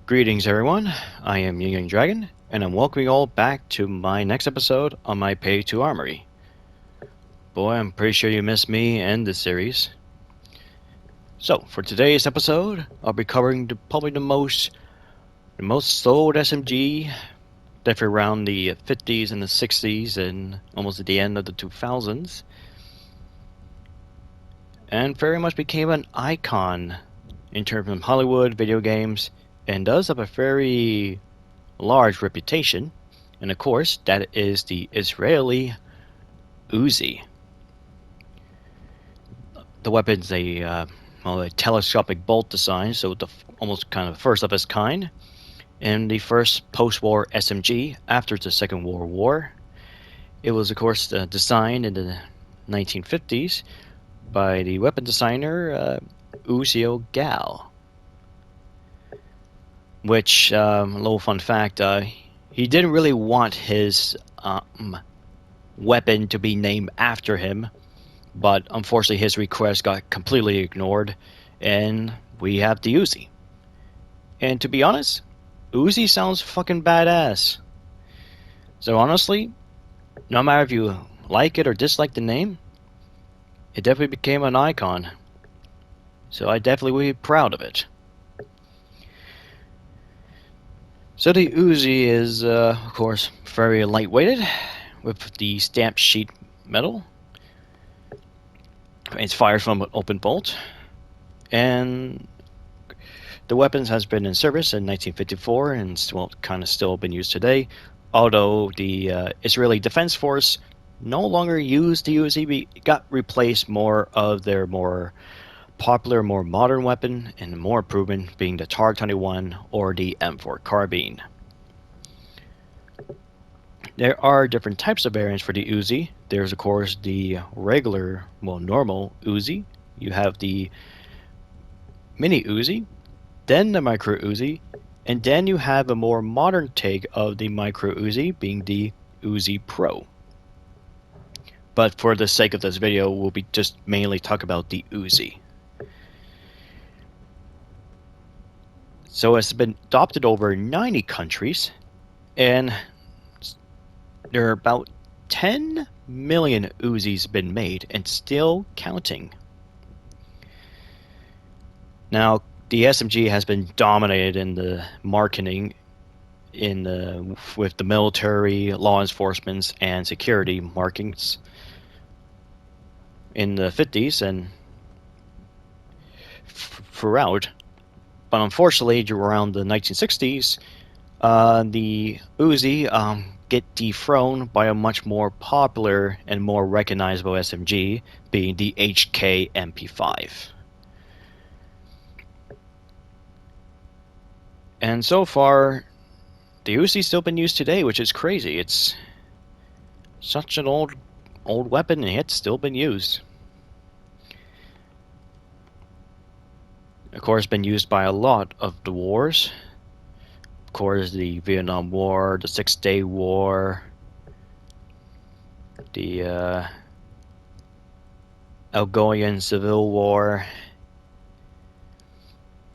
Greetings, everyone. I am Yin Dragon, and I'm welcoming you all back to my next episode on my Pay to Armory. Boy, I'm pretty sure you missed me and this series. So, for today's episode, I'll be covering probably the most sold SMG, definitely around the 50s and the 60s, and almost at the end of the 2000s, and very much became an icon in terms of Hollywood, video games, and does have a very large reputation, and of course, that is the Israeli Uzi. The weapon's a telescopic bolt design, so almost kind of first of its kind, and the first post-war SMG after the Second World War. It was, of course, designed in the 1950s by the weapon designer Uziel Gal. Which, little fun fact, he didn't really want his weapon to be named after him, but unfortunately his request got completely ignored, and we have the Uzi. And to be honest, Uzi sounds fucking badass. So honestly, no matter if you like it or dislike the name, it definitely became an icon. So I definitely would be proud of it. So the Uzi is, of course, very lightweighted, with the stamped sheet metal. It's fired from an open bolt, and the weapons has been in service in 1954 and still been used today. Although the Israeli Defense Force no longer use the Uzi, got replaced more of their more popular, more modern weapon, and more proven being the TAR-21 or the M4 carbine. There are different types of variants for the Uzi. There's, of course, the regular, normal Uzi. You have the mini Uzi, then the micro Uzi, and then you have a more modern take of the micro Uzi being the Uzi Pro. But for the sake of this video, we'll be just mainly talk about the Uzi. So it's been adopted over 90 countries, and there are about 10 million Uzis been made and still counting. Now, the SMG has been dominated in the marketing with the military, law enforcement, and security markings in the 50s and throughout. But unfortunately, around the 1960s, the Uzi get dethroned by a much more popular and more recognizable SMG, being the HK MP5. And so far, the Uzi's still been used today, which is crazy. It's such an old weapon, and it's still been used. Of course, been used by a lot of the wars. Of course, the Vietnam War, the Six-Day War, the Algerian Civil War,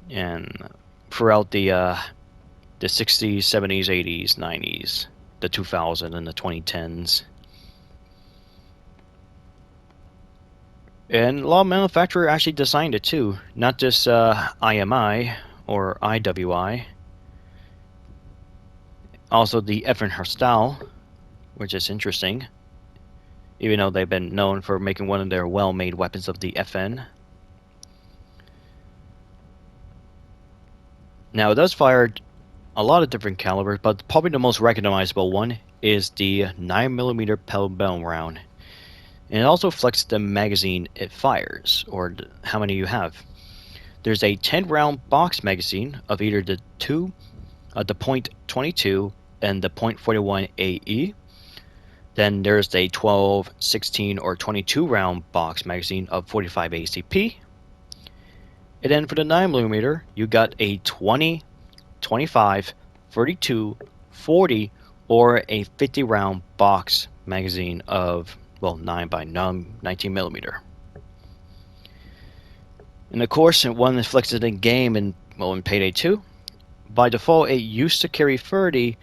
and throughout the 60s, 70s, 80s, 90s, the 2000s, and the 2010s. And a lot of manufacturers actually designed it too, not just IMI or IWI. Also the FN Herstal, which is interesting, even though they've been known for making one of their well-made weapons of the FN. Now, it does fire a lot of different calibers, but probably the most recognizable one is the 9mm pebble round. And it also flexes the magazine it fires, or how many you have. There's a 10-round box magazine of either the .22 and the .41 AE. Then there's a 12, 16, or 22 round box magazine of 45 ACP. And then for the 9mm, you got a 20, 25, 32, 40, or a 50 round box magazine of 9x9 19mm. And of course, one that flexes in game in Payday 2, by default it used to carry 30,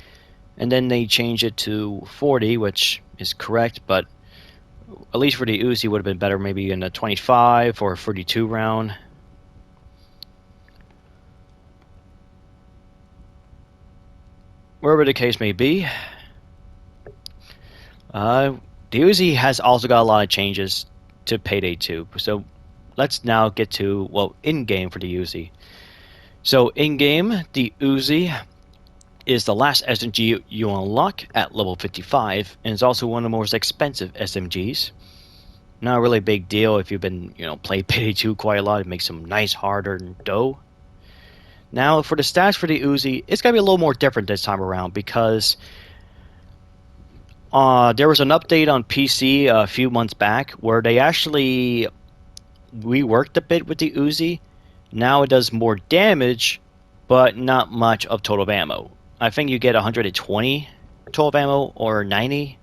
and then they changed it to 40, which is correct, but at least for the Uzi would have been better maybe in a 25 or 42 round. Wherever the case may be, the Uzi has also got a lot of changes to Payday 2. So let's now get to, well, in-game for the Uzi. So in-game, the Uzi is the last SMG you unlock at level 55, and is also one of the most expensive SMGs. Not a really big deal if you've been, play Payday 2 quite a lot. It makes some nice hard-earned dough. Now, for the stats for the Uzi, it's going to be a little more different this time around because there was an update on PC a few months back where they actually reworked a bit with the Uzi. Now it does more damage, but not much of total ammo. I think you get 120 total ammo or 90.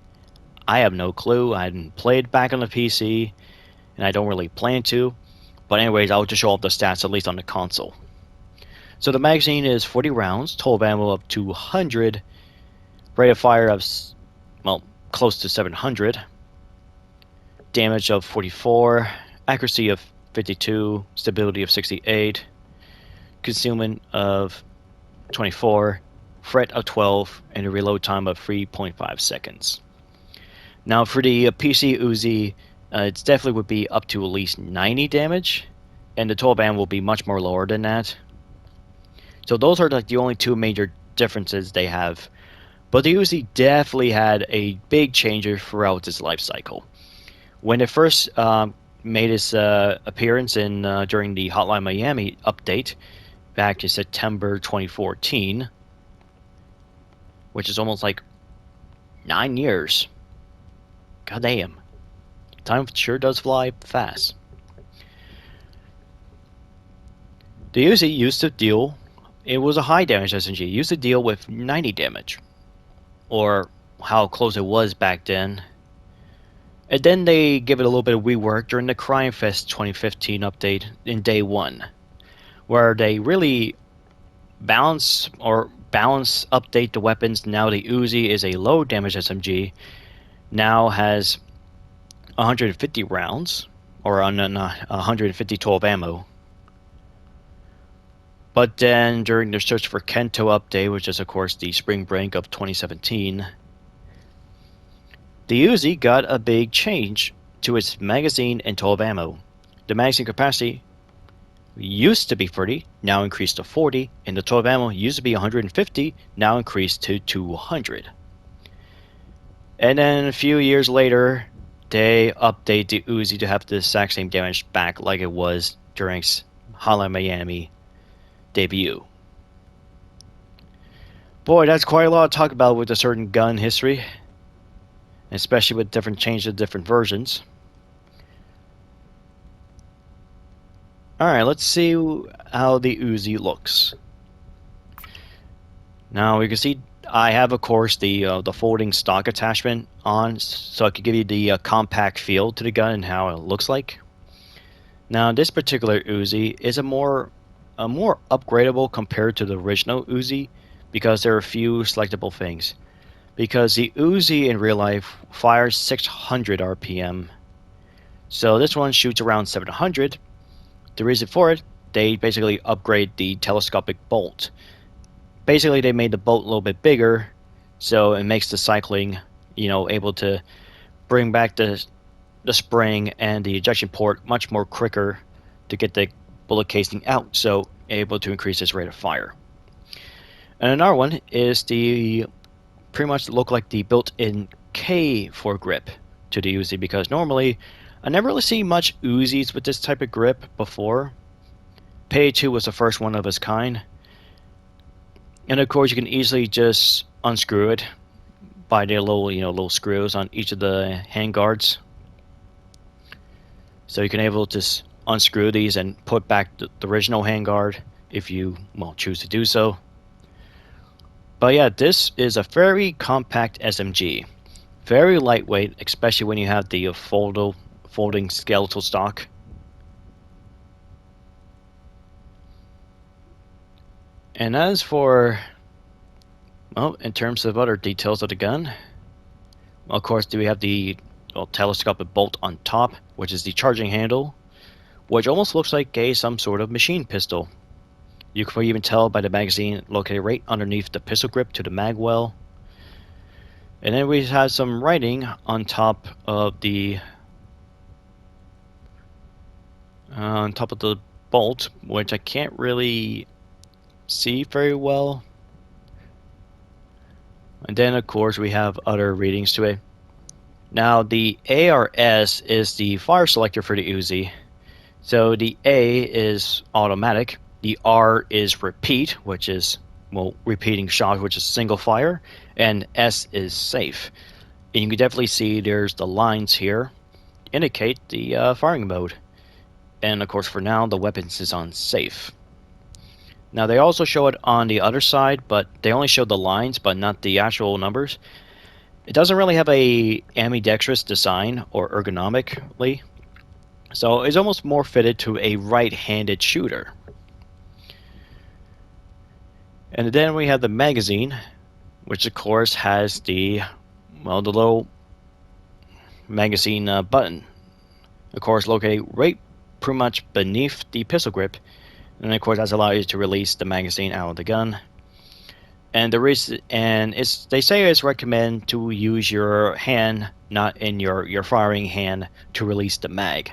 I have no clue. I hadn't played back on the PC, and I don't really plan to. But anyways, I'll just show off the stats at least on the console. So the magazine is 40 rounds, total ammo up to 100, rate of fire of, well, close to 700, damage of 44, accuracy of 52, stability of 68, concealment of 24, fret of 12, and a reload time of 3.5 seconds. Now for the PC Uzi, it definitely would be up to at least 90 damage, and the total ammo will be much more lower than that. So those are like the only two major differences they have. But the Uzi definitely had a big change throughout its life cycle. When it first made its appearance in during the Hotline Miami update back in September 2014, which is almost like 9 years. God damn. Time sure does fly fast. The Uzi used to deal, it was a high damage SMG, used to deal with 90 damage. Or how close it was back then. And then they give it a little bit of rework during the Crime Fest 2015 update in day 1, where they really balance update the weapons. Now the Uzi is a low damage SMG, now has 150 rounds, or 150 total ammo. But then during the Search for Kento update, which is of course the spring break of 2017, the Uzi got a big change to its magazine and total ammo. The magazine capacity used to be 30, now increased to 40, and the total ammo used to be 150, now increased to 200. And then a few years later, they update the Uzi to have the exact same damage back like it was during Hotline Miami debut. Boy, that's quite a lot to talk about with a certain gun history, especially with different changes, different versions. Alright, let's see how the Uzi looks. Now we can see I have, of course, the folding stock attachment on, so I could give you the compact feel to the gun and how it looks like. Now this particular Uzi is a more upgradable compared to the original Uzi because there are a few selectable things. Because the Uzi in real life fires 600 RPM, so this one shoots around 700. The reason for it, they basically upgrade the telescopic bolt. Basically, they made the bolt a little bit bigger, so it makes the cycling, able to bring back the spring and the ejection port much more quicker to get the bullet casing out, so able to increase its rate of fire. And another one is the pretty much look like the built-in K for grip to the Uzi, because normally I never really see much Uzis with this type of grip before. Payday 2 was the first one of its kind. And of course you can easily just unscrew it by the little screws on each of the hand guards. So you can able to unscrew these and put back the original hand guard if you choose to do so. But yeah, this is a very compact SMG. Very lightweight, especially when you have the folding skeletal stock. And as for, well, in terms of other details of the gun, well, of course, we have the telescopic bolt on top, which is the charging handle, which almost looks like some sort of machine pistol. You can even tell by the magazine located right underneath the pistol grip to the mag well. And then we have some writing on top of the bolt, which I can't really see very well. And then, of course, we have other readings to it. Now, the ARS is the fire selector for the Uzi. So the A is automatic, the R is repeat, which is, well, repeating shot, which is single fire, and S is safe. And you can definitely see there's the lines here indicate the firing mode. And of course, for now, the weapons is on safe. Now, they also show it on the other side, but they only show the lines, but not the actual numbers. It doesn't really have a ambidextrous design or ergonomically, so it's almost more fitted to a right-handed shooter. And then we have the magazine, which of course has the little magazine button. Of course, located right pretty much beneath the pistol grip. And of course, that's allows you to release the magazine out of the gun. And the reason, they say it's recommended to use your hand, not in your firing hand, to release the mag.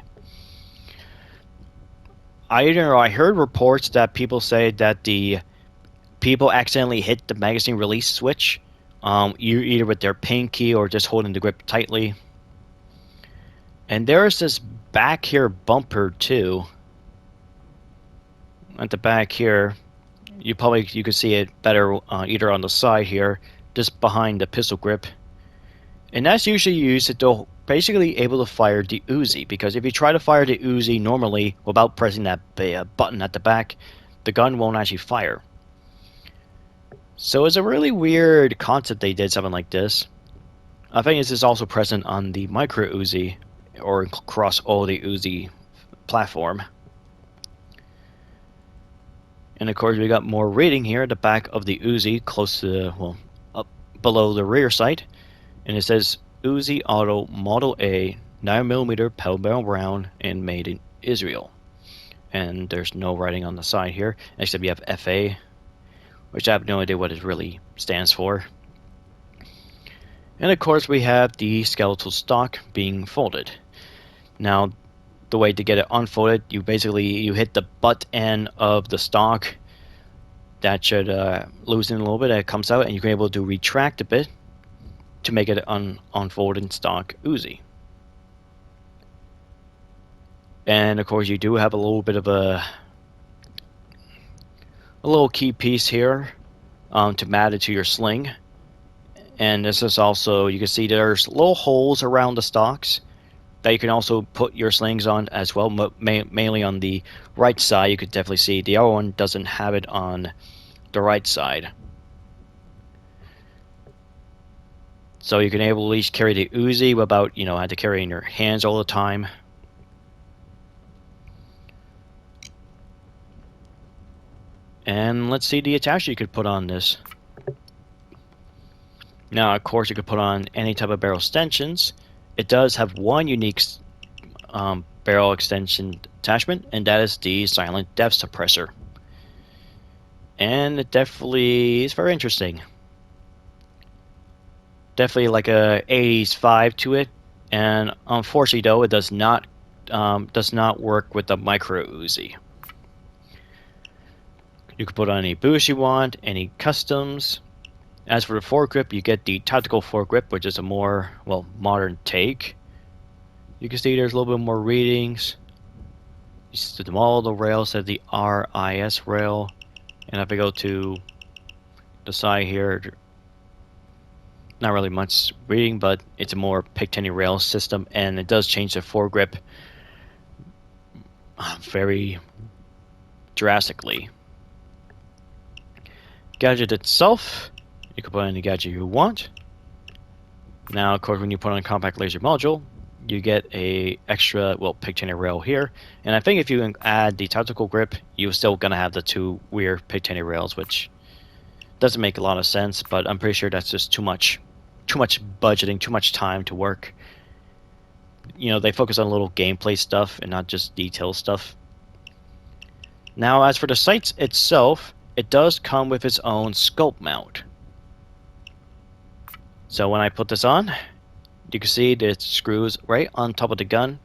I heard reports that people say that the people accidentally hit the magazine release switch, either with their pinky or just holding the grip tightly. And there's this back here bumper too. At the back here, you could see it better either on the side here, just behind the pistol grip. And that's usually used to basically able to fire the Uzi, because if you try to fire the Uzi normally without pressing that button at the back, the gun won't actually fire. So it's a really weird concept they did something like this. I think this is also present on the micro Uzi, or across all the Uzi platform. And of course, we got more reading here at the back of the Uzi, close to up below the rear sight, and it says Uzi Auto Model A 9mm powder barrel round and made in Israel. And there's no writing on the side here, except you have FA, which I have no idea what it really stands for. And of course, we have the skeletal stock being folded. Now, the way to get it unfolded, you hit the butt end of the stock. That should loosen a little bit. It comes out, and you're able to retract a bit to make it unfolded stock Uzi. And of course, you do have a little bit of a little key piece here to mount it to your sling. And this is also, you can see there's little holes around the stocks that you can also put your slings on as well, mainly on the right side. You could definitely see the other one doesn't have it on the right side. So you can at least carry the Uzi without, have to carry in your hands all the time. And let's see the attachment you could put on this. Now, of course, you could put on any type of barrel extensions. It does have one unique barrel extension attachment, and that is the silent depth suppressor. And it definitely is very interesting. Definitely like a 80s vibe to it, and unfortunately though, it does not work with the micro Uzi. You can put on any boost you want, any customs. As for the foregrip, you get the tactical foregrip, which is a more, modern take. You can see there's a little bit more readings. You see all the rails have the RIS rail. And if I go to the side here, not really much reading, but it's a more Picatinny rail system, and it does change the foregrip very drastically. Gadget itself, you can put any gadget you want. Now, of course, when you put on a compact laser module, you get a extra, well, pigtail rail here. And I think if you add the tactical grip, you're still gonna have the two weird pigtail rails, which doesn't make a lot of sense, but I'm pretty sure that's just too much budgeting, too much time to work. You know, they focus on little gameplay stuff and not just detail stuff. Now, as for the sights itself, it does come with its own scope mount. So when I put this on, you can see that it screws right on top of the gun.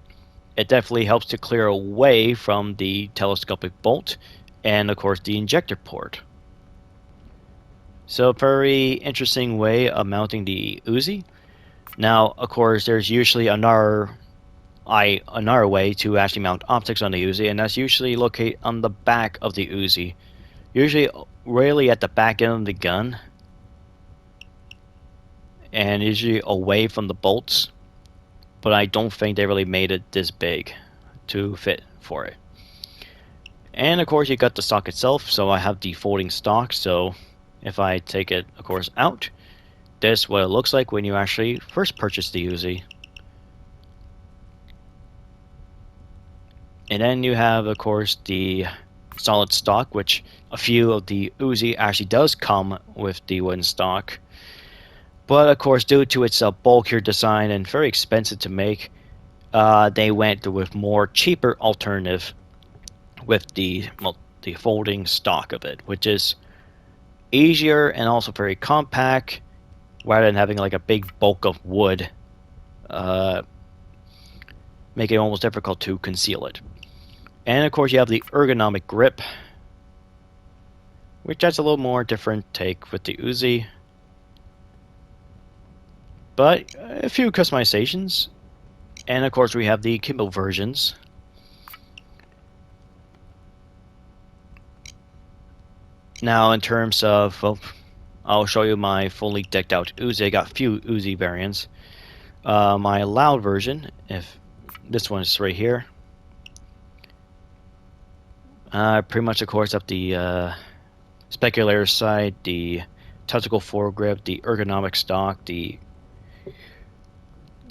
It definitely helps to clear away from the telescopic bolt and, of course, the injector port. So a very interesting way of mounting the Uzi. Now, of course, there's usually another way to actually mount optics on the Uzi, and that's usually located on the back of the Uzi. Usually, rarely at the back end of the gun, and usually away from the bolts. But I don't think they really made it this big to fit for it. And of course, you got the stock itself. So I have the folding stock. So if I take it, of course, out, this is what it looks like when you actually first purchase the Uzi. And then you have, of course, the solid stock, which a few of the Uzi actually does come with the wooden stock. But of course, due to its bulkier design and very expensive to make, they went with more cheaper alternative with the folding stock of it, which is easier and also very compact, rather than having like a big bulk of wood, make it almost difficult to conceal it. And of course, you have the ergonomic grip, which has a little more different take with the Uzi. But a few customizations. And of course we have the Kindle versions. Now in terms of, well, I'll show you my fully decked out Uzi. I got a few Uzi variants. My loud version, if this one is right here. Pretty much of course up the speculator side, the tactical foregrip, the ergonomic stock, the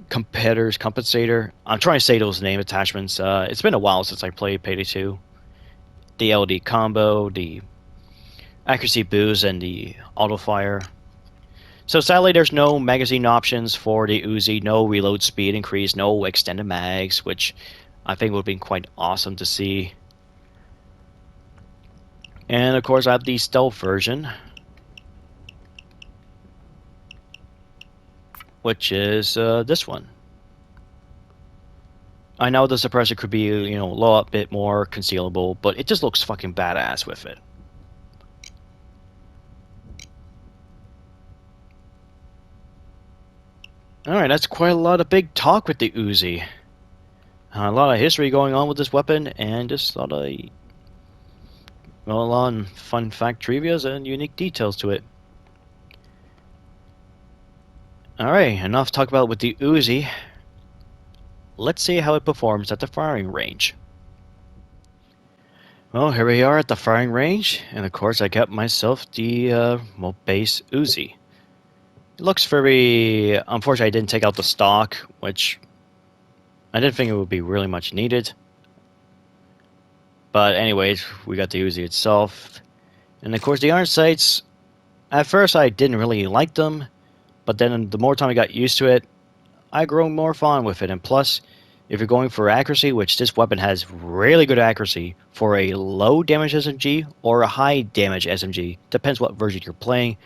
competitors compensator. I'm trying to say those name attachments. It's been a while since I played Payday 2. The LD combo, the accuracy boost, and the auto fire. So sadly, there's no magazine options for the Uzi, no reload speed increase, no extended mags, which I think would have been quite awesome to see. And of course, I have the stealth version, which is this one. I know the suppressor could be, a little bit more concealable, but it just looks fucking badass with it. Alright, that's quite a lot of big talk with the Uzi. A lot of history going on with this weapon, and just a lot of fun fact trivias and unique details to it. Alright, enough talk about with the Uzi. Let's see how it performs at the firing range. Well, here we are at the firing range, and of course I got myself the base Uzi. It looks very... Unfortunately, I didn't take out the stock, which I didn't think it would be really much needed. But anyways, we got the Uzi itself. And of course the iron sights, at first I didn't really like them, but then the more time I got used to it, I grew more fond with it. And plus, if you're going for accuracy, which this weapon has really good accuracy for a low damage SMG or a high damage SMG, depends what version you're playing.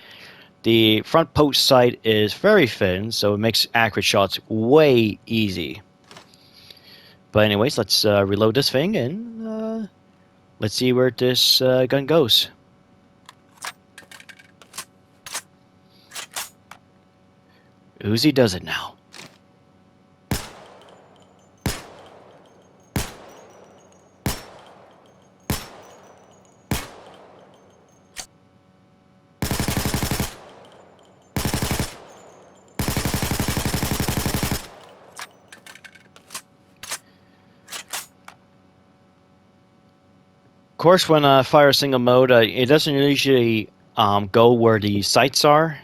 The front post sight is very thin, so it makes accurate shots way easy. But anyways, let's reload this thing and let's see where this gun goes. Uzi does it now. Of course, when I fire single mode, it doesn't usually go where the sights are.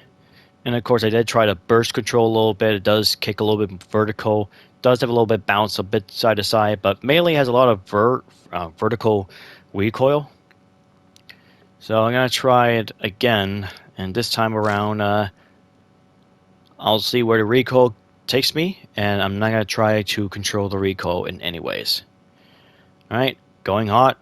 And of course, I did try to burst control a little bit. It does kick a little bit vertical. does have a little bit bounce, a bit side to side, but mainly has a lot of vertical recoil. So I'm gonna try it again, and this time around, I'll see where the recoil takes me, and I'm not gonna try to control the recoil in any ways. All right, going hot.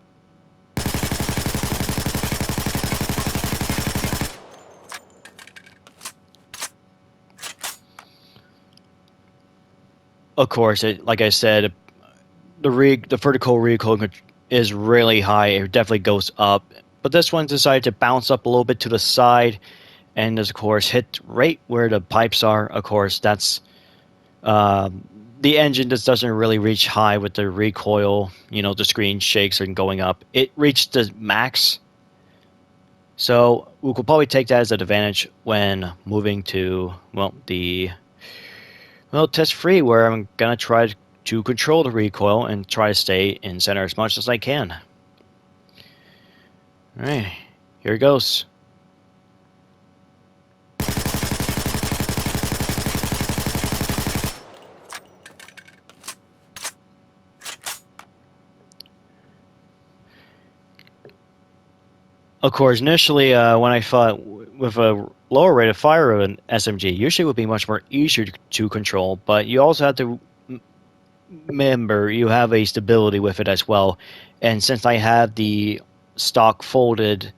Of course, like I said, the vertical recoil is really high. It definitely goes up. But this one decided to bounce up a little bit to the side, and of course hit right where the pipes are. Of course, that's the engine just doesn't really reach high with the recoil. You know, the screen shakes and going up. It reached the max. So we could probably take that as an advantage when moving to, well, the test free, where I'm gonna try to control the recoil and try to stay in center as much as I can. All right, here it goes. Of course, initially when I thought with a lower rate of fire of an SMG, usually it would be much more easier to control, but you also have to remember you have a stability with it as well. And since I have the stock folded,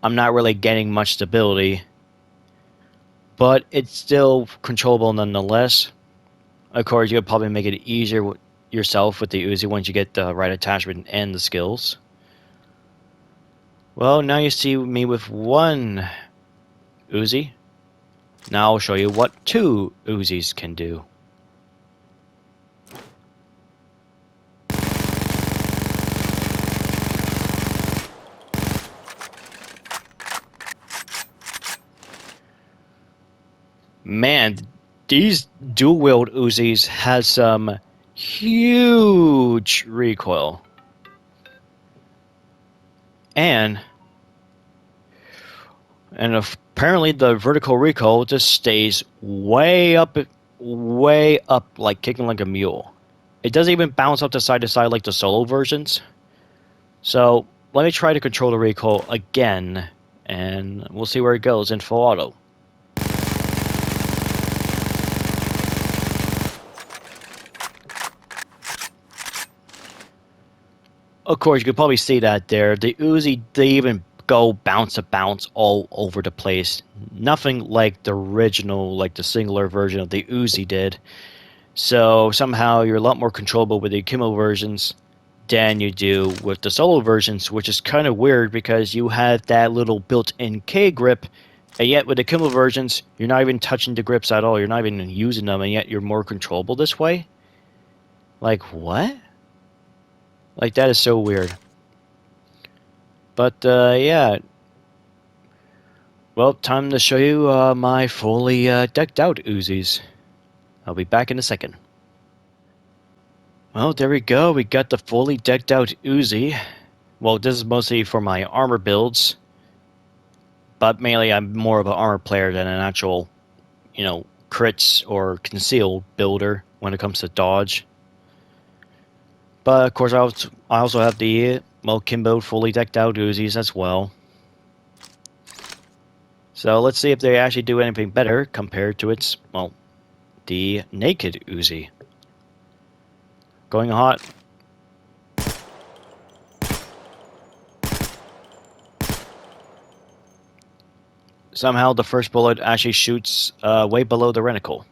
I'm not really getting much stability, but it's still controllable nonetheless. Of course, you could probably make it easier yourself with the Uzi once you get the right attachment and the skills. Well, now you see me with one Uzi. Now I'll show you what two Uzis can do. Man, these dual-wield Uzis has some huge recoil. And apparently the vertical recoil just stays way up, like kicking like a mule. It doesn't even bounce up to side like the solo versions. So let me try to control the recoil again, and we'll see where it goes in full auto. Of course, you can probably see that there. The Uzi, they even go bounce all over the place. Nothing like the original, like the singular version of the Uzi did. So somehow you're a lot more controllable with the Akimo versions than you do with the solo versions, which is kind of weird because you have that little built-in K grip, and yet with the Akimo versions, you're not even touching the grips at all. You're not even using them, and yet you're more controllable this way. Like, what? Like, that is so weird. But, yeah. Well, time to show you my fully decked out Uzis. I'll be back in a second. Well, there we go. We got the fully decked out Uzi. Well, this is mostly for my armor builds. But mainly I'm more of an armor player than an actual, crits or conceal builder when it comes to dodge. But of course, I also have the Kimbo fully decked out Uzis as well. So let's see if they actually do anything better compared to its, the naked Uzi. Going hot. Somehow the first bullet actually shoots way below the reticle.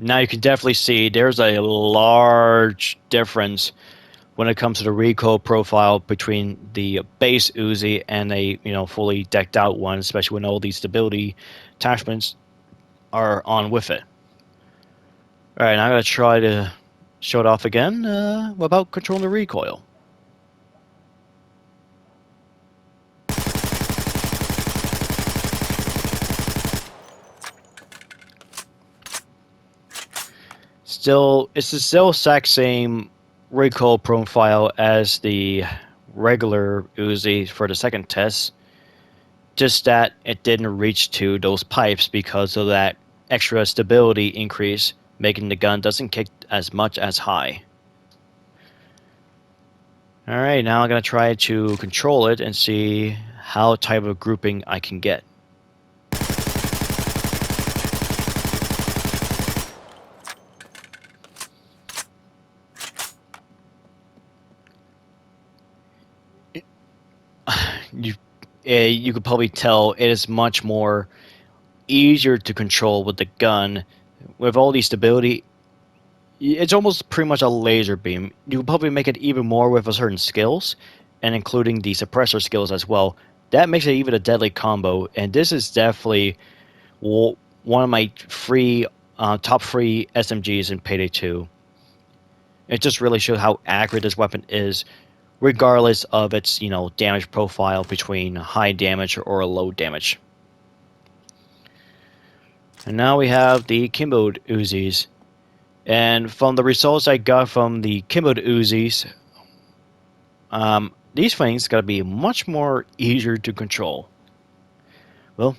Now you can definitely see there's a large difference when it comes to the recoil profile between the base Uzi and a fully decked out one, especially when all these stability attachments are on with it. All right, now I'm gonna try to show it off again about controlling the recoil. It's the still exact same recoil profile as the regular Uzi for the second test. Just that it didn't reach to those pipes because of that extra stability increase, making the gun doesn't kick as much as high. Alright, now I'm going to try to control it and see how type of grouping I can get. You could probably tell it is much more easier to control with the gun. With all the stability, it's almost pretty much a laser beam. You could probably make it even more with a certain skills, and including the suppressor skills as well. That makes it even a deadly combo, and this is definitely one of my top free SMGs in Payday 2. It just really shows how accurate this weapon is, regardless of its damage profile between high damage or low damage. And now we have the Kimbo Uzis. And from the results I got from the Kimbo Uzis, these things gotta be much more easier to control. Well,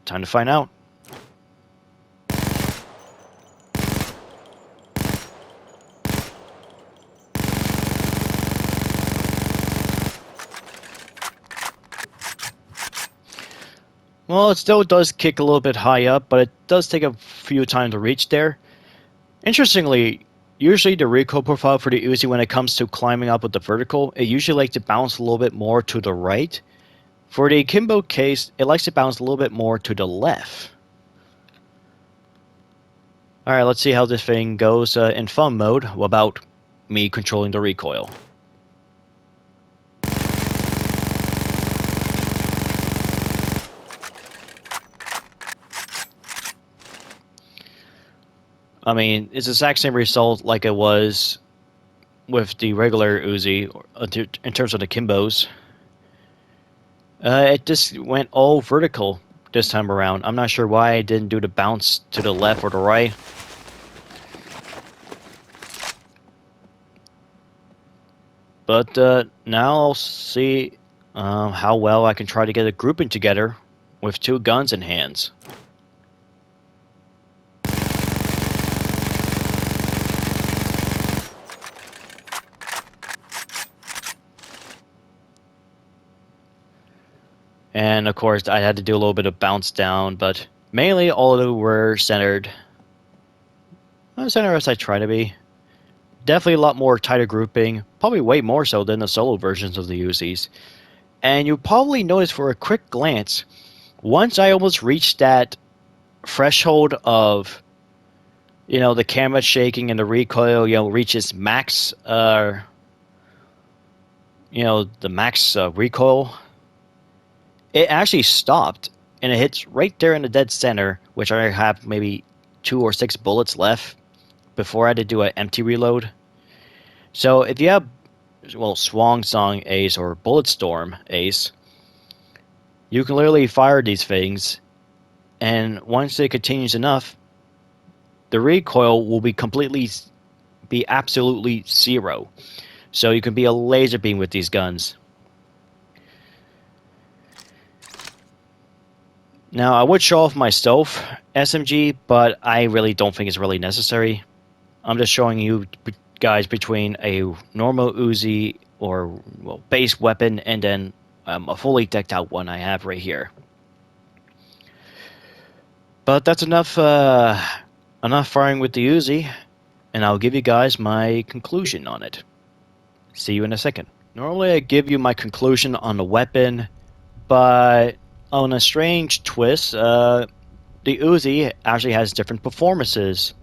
time to find out. Well, it still does kick a little bit high up, but it does take a few times to reach there. Interestingly, usually the recoil profile for the Uzi when it comes to climbing up with the vertical, it usually likes to bounce a little bit more to the right. For the Kimbo case, it likes to bounce a little bit more to the left. Alright, let's see how this thing goes in fun mode without me controlling the recoil. I mean, it's the exact same result like it was with the regular Uzi in terms of the Kimbos. It just went all vertical this time around. I'm not sure why I didn't do the bounce to the left or the right. But now I'll see how well I can try to get a grouping together with two guns in hands. And of course, I had to do a little bit of bounce down, but mainly all of them were centered. Centered as I try to be. Definitely a lot more tighter grouping, probably way more so than the solo versions of the Uzis. And you'll probably notice for a quick glance, once I almost reached that threshold of, the camera shaking and the recoil, reaches max, the max recoil, it actually stopped, and it hits right there in the dead center, which I have maybe 2 or 6 bullets left before I had to do an empty reload. So if you have, Swan Song Ace or Bulletstorm Ace, you can literally fire these things, and once it continues enough, the recoil will be absolutely zero. So you can be a laser beam with these guns. Now, I would show off my stealth SMG, but I really don't think it's really necessary. I'm just showing you guys between a normal Uzi or base weapon and then a fully decked out one I have right here. But that's enough firing with the Uzi, and I'll give you guys my conclusion on it. See you in a second. Normally I give you my conclusion on the weapon, but on a strange twist, the Uzi actually has different performances.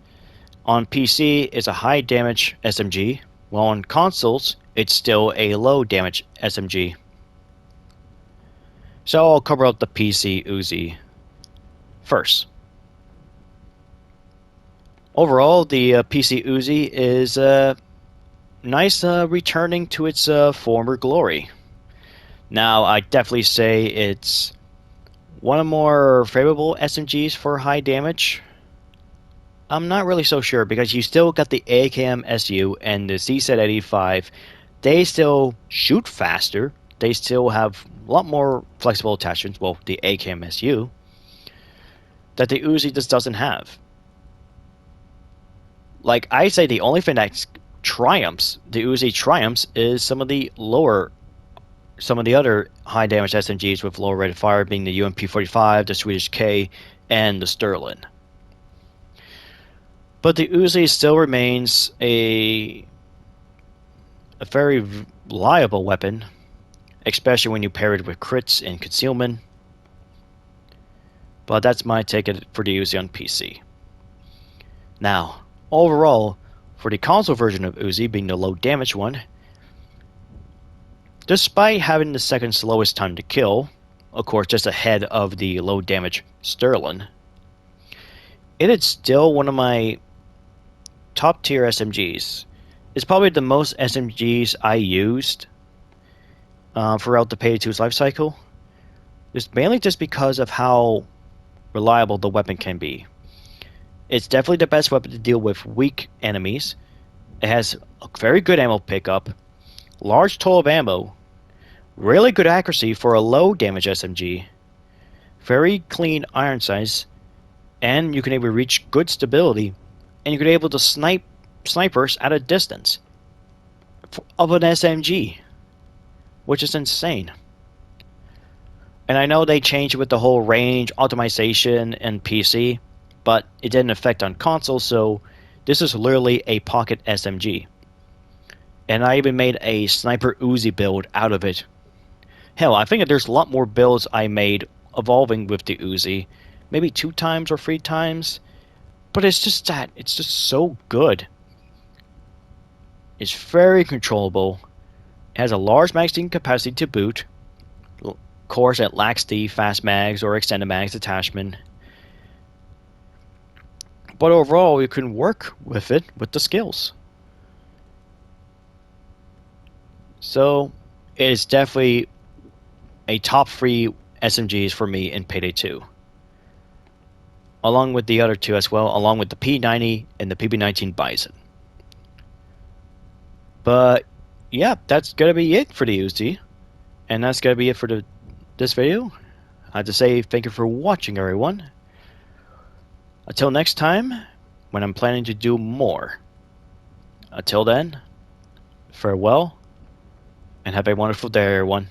On PC, it's a high damage SMG, while on consoles, it's still a low damage SMG. So I'll cover up the PC Uzi first. Overall, the PC Uzi is nice returning to its former glory. Now, I definitely say it's one of the more favorable SMGs for high damage. I'm not really so sure because you still got the AKM SU and the CZ85 They still shoot faster. They still have a lot more flexible attachments. Well, the AKMSU that the Uzi just doesn't have. Like I say, the only thing that triumphs the Uzi triumphs is some of the other high damage SMGs with lower rate of fire, being the UMP-45, the Swedish K, and the Sterling. But the Uzi still remains a very reliable weapon, especially when you pair it with crits and concealment. But that's my take for the Uzi on PC. Now, overall, for the console version of Uzi, being the low damage one, despite having the second slowest time to kill, of course just ahead of the low damage Sterling, it is still one of my top tier SMGs. It's probably the most SMGs I used throughout the Payday 2's life cycle. It's mainly just because of how reliable the weapon can be. It's definitely the best weapon to deal with weak enemies. It has a very good ammo pickup, large total of ammo, really good accuracy for a low damage SMG, very clean iron sights, and you can able to reach good stability, and you can be able to snipers at a distance of an SMG, which is insane. And I know they changed it with the whole range optimization and PC, but it didn't affect on console, so this is literally a pocket SMG. And I even made a Sniper Uzi build out of it. Hell, I think there's a lot more builds I made evolving with the Uzi, maybe 2 times or 3 times, but it's just so good. It's very controllable. It has a large magazine capacity to boot. Of course, it lacks the fast mags or extended mags attachment. But overall, you can work with it with the skills. So, it is definitely a top 3 SMGs for me in Payday 2. Along with the other 2 as well, along with the P90 and the PB19 Bison. But yeah, that's gonna be it for the Uzi, and that's gonna be it for this video. I have to say thank you for watching, everyone. Until next time, when I'm planning to do more. Until then, farewell, and have a wonderful day, everyone.